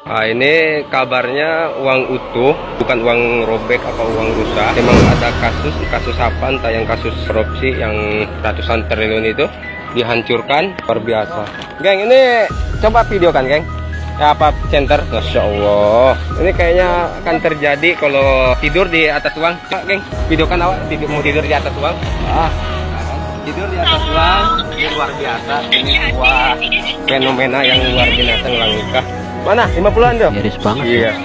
Nah, ini kabarnya uang utuh, bukan uang robek atau uang rusak. Memang ada kasus apa, entah yang kasus korupsi yang ratusan triliun itu dihancurkan, luar biasa. Geng, ini coba videokan, geng. Ya, apa center? Masya Allah. Ini kayaknya akan terjadi kalau tidur di atas uang. Nah, geng, videokan awak mau tidur di atas uang. Tidur di atas uang, ini luar biasa. Ini sebuah fenomena yang luar biasa ngelangkah. Mana? 50-an tuh? Miris banget. Iya.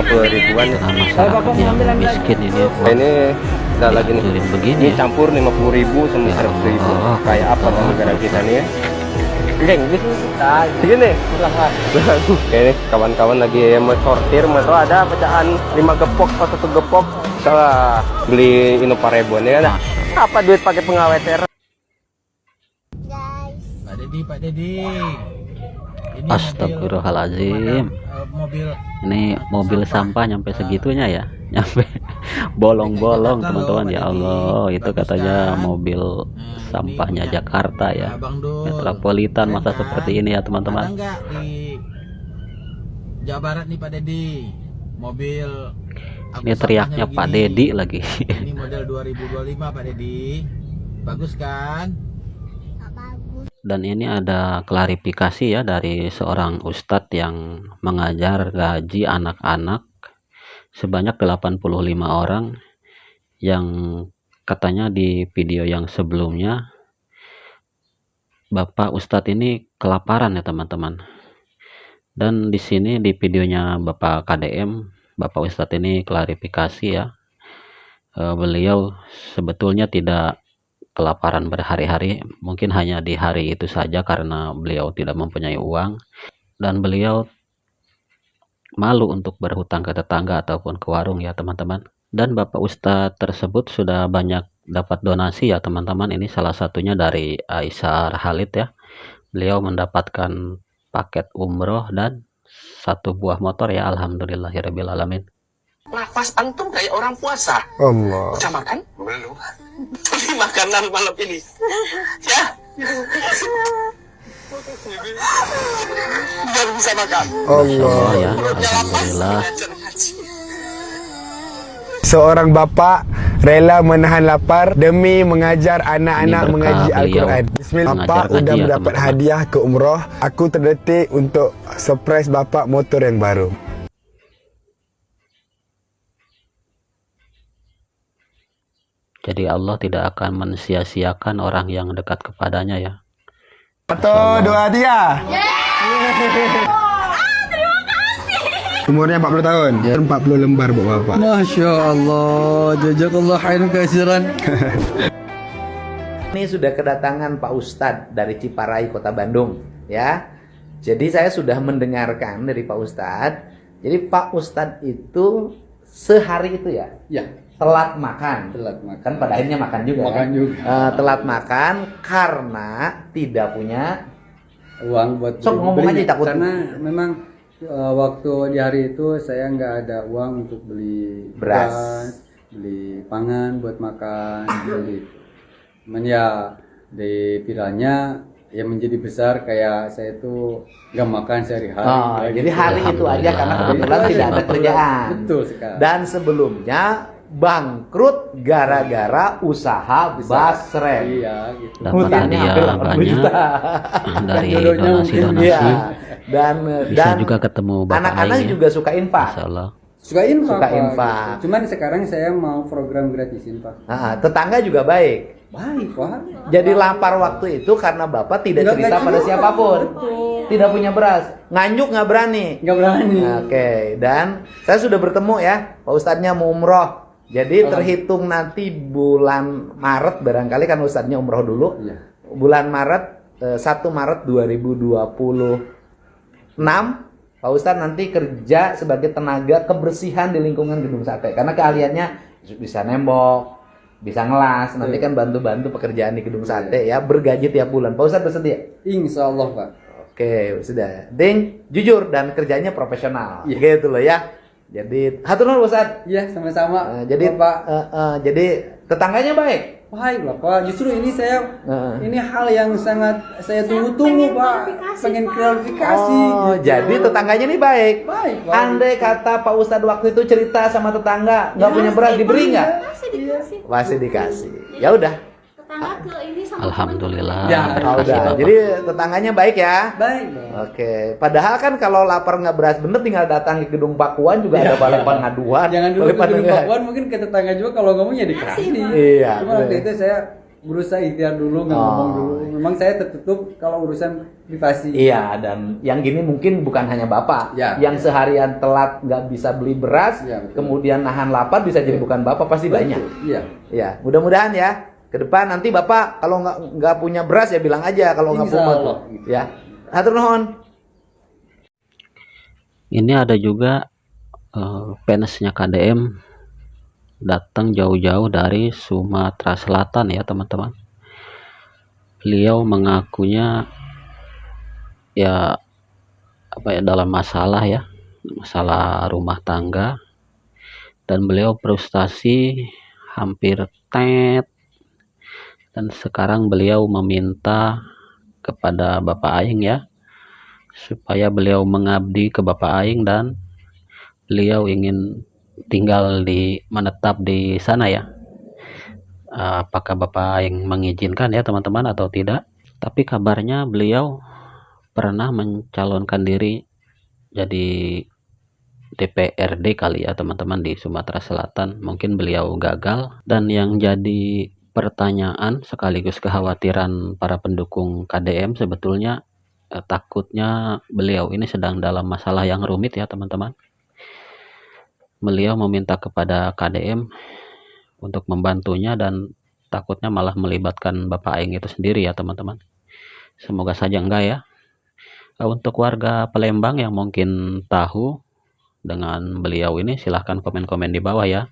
50 ribuan. Masyarakat yang miskin ini. Nah, ini udah lagi nih. Begini. Ini campur 50.000 sama 100.000. Kayak apa kan negara kita nih ya? Geng, segini. Oke, nih kawan-kawan lagi mau sortir, atau ada pecahan 5 gepok atau 1 gepok. Salah beli Inovarebon ya kan? Apa duit pakai pengawet air? Pak Dedi. Ini Astagfirullahaladzim. mobil Ini mobil sampah nyampe segitunya ya, nyampe bolong-bolong teman-teman. Ya Allah, itu katanya mobil sampahnya Jakarta ya, metropolitan. Masa seperti ini ya teman-teman. Ada nggak di Jawa Barat nih Pak Dedi? Mobil Ini teriaknya Pak Dedi lagi. Ini model 2025 Pak Dedi. Bagus kan? Dan ini ada klarifikasi ya dari seorang ustadz yang mengajar gaji anak-anak sebanyak 85 orang, yang katanya di video yang sebelumnya Bapak Ustadz ini kelaparan ya teman-teman. Dan di sini di videonya Bapak KDM, Bapak Ustadz ini klarifikasi ya, beliau sebetulnya tidak kelaparan berhari-hari, mungkin hanya di hari itu saja karena beliau tidak mempunyai uang, dan beliau malu untuk berhutang ke tetangga ataupun ke warung ya teman-teman. Dan Bapak Ustadz tersebut sudah banyak dapat donasi ya teman-teman. Ini salah satunya dari Aisyah Halid ya, beliau mendapatkan paket umroh dan 1 buah motor ya, alhamdulillahirabbil alamin. Nafas antum kayak orang puasa. Allah. Udah makan? Belum. Beli makanan malam ini. Ya. Biar bisa makan. Allah ya, alhamdulillah. Seorang bapa rela menahan lapar demi mengajar anak-anak Ini berkah mengaji beliau Al-Quran. Bismillah. mengajar Bapak ngaji udah ya, mendapat teman-teman. hadiah ke umroh. Aku terdetik untuk surprise bapak motor yang baru. Jadi Allah tidak akan mensia-siakan orang yang dekat kepadanya ya. Satu, dua, tiga. Umurnya 40 tahun. 40 lembar buat bapak. Masya Allah, jazakallah khairan kasiran. Ini sudah kedatangan Pak Ustadz dari Ciparai, Kota Bandung, ya. Jadi saya sudah mendengarkan dari Pak Ustadz. Jadi Pak Ustadz itu sehari itu ya, telat makan. Kan pada akhirnya makan juga. Telat makan karena tidak punya Uang buat Sok ngomong aja takut. Karena memang waktu di hari itu saya nggak ada uang untuk beli Beras. beli pangan buat makan, beli. Cuman ya di viralnya yang menjadi besar kayak saya itu nggak makan sehari-hari. Oh, Kayak jadi gitu. hari itu aja karena kebetulan Itu tidak aja, ada kerjaan. Betul sekali. Dan sebelumnya bangkrut gara-gara usaha basrem. Iya gitu. Dapat Hutangnya hadiah hampir 80 banyak juta. dari Jodohnya mungkin, donasi-donasi. Iya. Dan Bisa juga ketemu Bapak anak-anak lainnya. juga suka infak. Masya Allah. Suka infak. Suka Pak, infak. gitu. Cuman sekarang saya mau program gratisin Pak. Nah, tetangga juga baik. Baik Pak. Jadi lapar waktu itu karena Bapak tidak Nggak cerita pada cerita. siapapun. Betul. Tidak punya beras. Nganjuk nggak berani. Nggak berani. Oke, dan saya sudah bertemu ya, Pak Ustadznya mau umroh. Jadi terhitung nanti bulan Maret, barangkali kan Ustadznya umroh dulu. Iya. Bulan Maret, 1 Maret 2026, Pak Ustadz nanti kerja sebagai tenaga kebersihan di lingkungan gedung sate. Karena keahliannya bisa nembok, bisa ngelas, nanti kan bantu-bantu pekerjaan di gedung sate ya, bergaji tiap bulan. Pak Ustadz bersedia? Insya Allah Pak. Oke, sudah. Ding, jujur dan kerjanya profesional. Iya. Gitu loh ya. Jadi, hatur nuhun Ustaz. Iya sama-sama. Jadi Pak. jadi tetangganya baik. Baik lah Pak, justru ini ini hal yang sangat saya tunggu-tunggu Pak. Pengen klarifikasi. Oh, gitu. jadi tetangganya nih baik. Baik Pak. Andai kata Pak Ustadz waktu itu cerita sama tetangga nggak punya beras, diberi nggak? Masih dikasih. Masih dikasih. Ya udah. Tetangga ke ini sama Alhamdulillah. Ya, terima Oh, kasih, udah. Bapak. Jadi tetangganya baik ya. Baik Pak. Oke. Padahal kan kalau lapar nggak beras bener tinggal datang ke gedung Pakuan juga ada balapan ngaduan. Jangan dulu ke Balapan gedung nggak- Pakuan, mungkin ke tetangga juga kalau ngomongnya dikasih. Iya, Cuma waktu bener. itu saya berusaha ikhtiar dulu, nggak ngomong dulu. Memang saya tertutup kalau urusan privasi. Iya, dan yang gini mungkin bukan hanya Bapak. Ya, yang seharian telat nggak bisa beli beras, Ya, betul. kemudian nahan lapar bisa jadi bukan Bapak, pasti banyak. Iya. Ya, mudah-mudahan ya. Ke depan nanti Bapak kalau nggak punya beras ya bilang aja kalau nggak Insya punya. Allah. Ya. Hatur nuhun. Ini ada juga fansnya KDM datang jauh-jauh dari Sumatera Selatan ya teman-teman. Beliau mengakunya ya dalam masalah rumah tangga, dan beliau frustasi hampir tet, dan sekarang beliau meminta kepada Bapak Aing ya supaya beliau mengabdi ke Bapak Aing, dan beliau ingin menetap di sana ya. Apakah Bapak Aing mengizinkan ya teman-teman atau tidak? Tapi kabarnya beliau pernah mencalonkan diri jadi DPRD kali ya teman-teman di Sumatera Selatan. Mungkin beliau gagal, dan yang jadi pertanyaan sekaligus kekhawatiran para pendukung KDM sebetulnya takutnya beliau ini sedang dalam masalah yang rumit ya teman-teman. Beliau meminta kepada KDM untuk membantunya, dan takutnya malah melibatkan Bapak Aing itu sendiri ya teman-teman. Semoga saja enggak ya. Untuk warga Palembang yang mungkin tahu dengan beliau ini, silahkan komen-komen di bawah ya.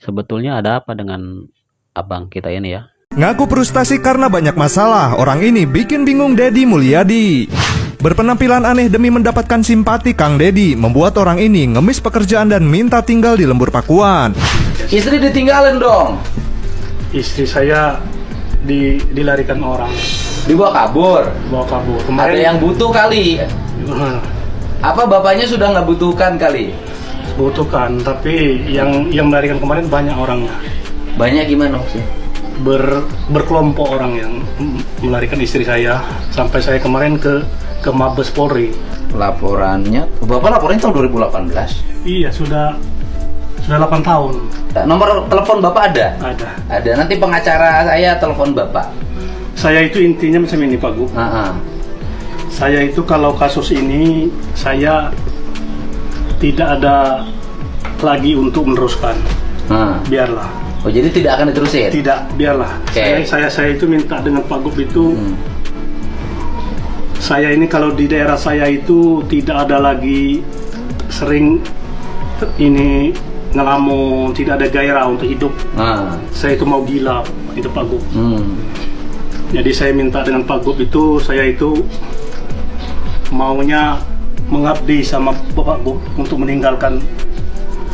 Sebetulnya ada apa dengan abang kita ini ya? Ngaku frustasi karena banyak masalah, orang ini bikin bingung Deddy Mulyadi. Berpenampilan aneh demi mendapatkan simpati Kang Deddy membuat orang ini ngemis pekerjaan dan minta tinggal di lembur Pakuan. Istri ditinggalin dong. Istri saya dilarikan orang, Dibawa kabur. bawa kabur. Ada yang butuh kali. Apa bapaknya sudah nggak butuhkan kali? butuhkan, tapi yang melarikan kemarin banyak orangnya. Banyak gimana sih? Berkelompok orang yang melarikan istri saya, sampai saya kemarin ke Mabes Polri. Laporannya, Bapak laporin tahun 2018. Iya, sudah 8 tahun. Nomor telepon Bapak ada? Ada. Ada. Nanti pengacara saya telepon Bapak. Saya itu intinya macam ini, Pak Gu. Saya itu kalau kasus ini saya tidak ada lagi untuk meneruskan. Biarlah. Oh, jadi tidak akan diterusin? Tidak, biarlah. Okay. Saya itu minta dengan Pak Gub itu, saya ini kalau di daerah saya itu tidak ada lagi sering ini ngelamun, tidak ada gairah untuk hidup. Saya itu mau gila, itu Pak Gub. Jadi saya minta dengan Pak Gub itu, saya itu maunya mengabdi sama Bapak Gub untuk meninggalkan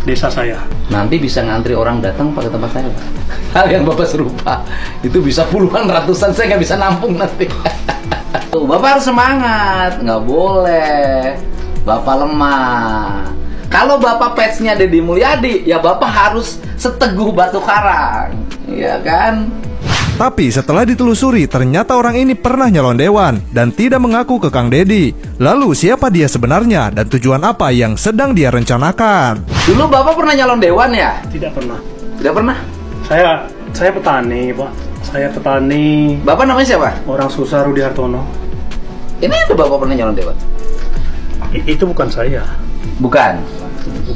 desa saya. Nanti bisa ngantri orang datang pakai tempat saya, Pak. Hal yang Bapak serupa. Itu bisa puluhan, ratusan, saya nggak bisa nampung nanti. Tuh, Bapak harus semangat, nggak boleh Bapak lemah. Kalau Bapak petsnya Deddy Mulyadi, ya Bapak harus seteguh batu karang, ya kan? Tapi setelah ditelusuri, ternyata orang ini pernah nyalon dewan dan tidak mengaku ke Kang Deddy. Lalu siapa dia sebenarnya dan tujuan apa yang sedang dia rencanakan? Dulu Bapak pernah nyalon dewan ya? Tidak pernah. Tidak pernah? Saya petani, Pak. Saya petani. Bapak namanya siapa? Orang susah, Rudi Hartono. Ini ada Bapak pernah nyalon dewan? Itu bukan saya. Bukan?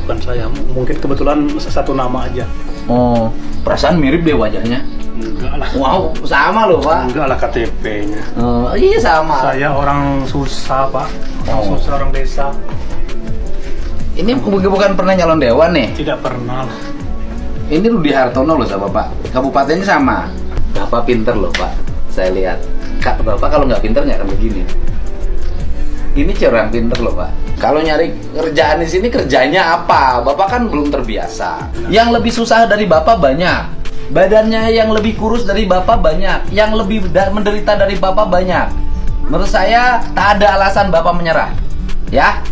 Bukan saya. Mungkin kebetulan satu nama aja. Oh, perasaan mirip deh wajahnya. Enggak lah. Wow, sama loh Pak. Enggak lah KTP-nya. Oh, iya sama. Saya orang susah, Pak. Orang susah, orang desa. Ini bukan pernah nyalon dewan nih? Tidak pernah. Ini Rudi Hartono loh sama Bapak. Kabupatennya sama. Bapak pinter loh Pak. Saya lihat. Bapak kalau nggak pinter nggak akan begini. Ini orang pinter loh Pak. Kalau nyari kerjaan di sini kerjanya apa? Bapak kan belum terbiasa. Yang lebih susah dari Bapak banyak. Badannya yang lebih kurus dari Bapak banyak, yang lebih menderita dari Bapak banyak. Menurut saya tak ada alasan Bapak menyerah. Ya,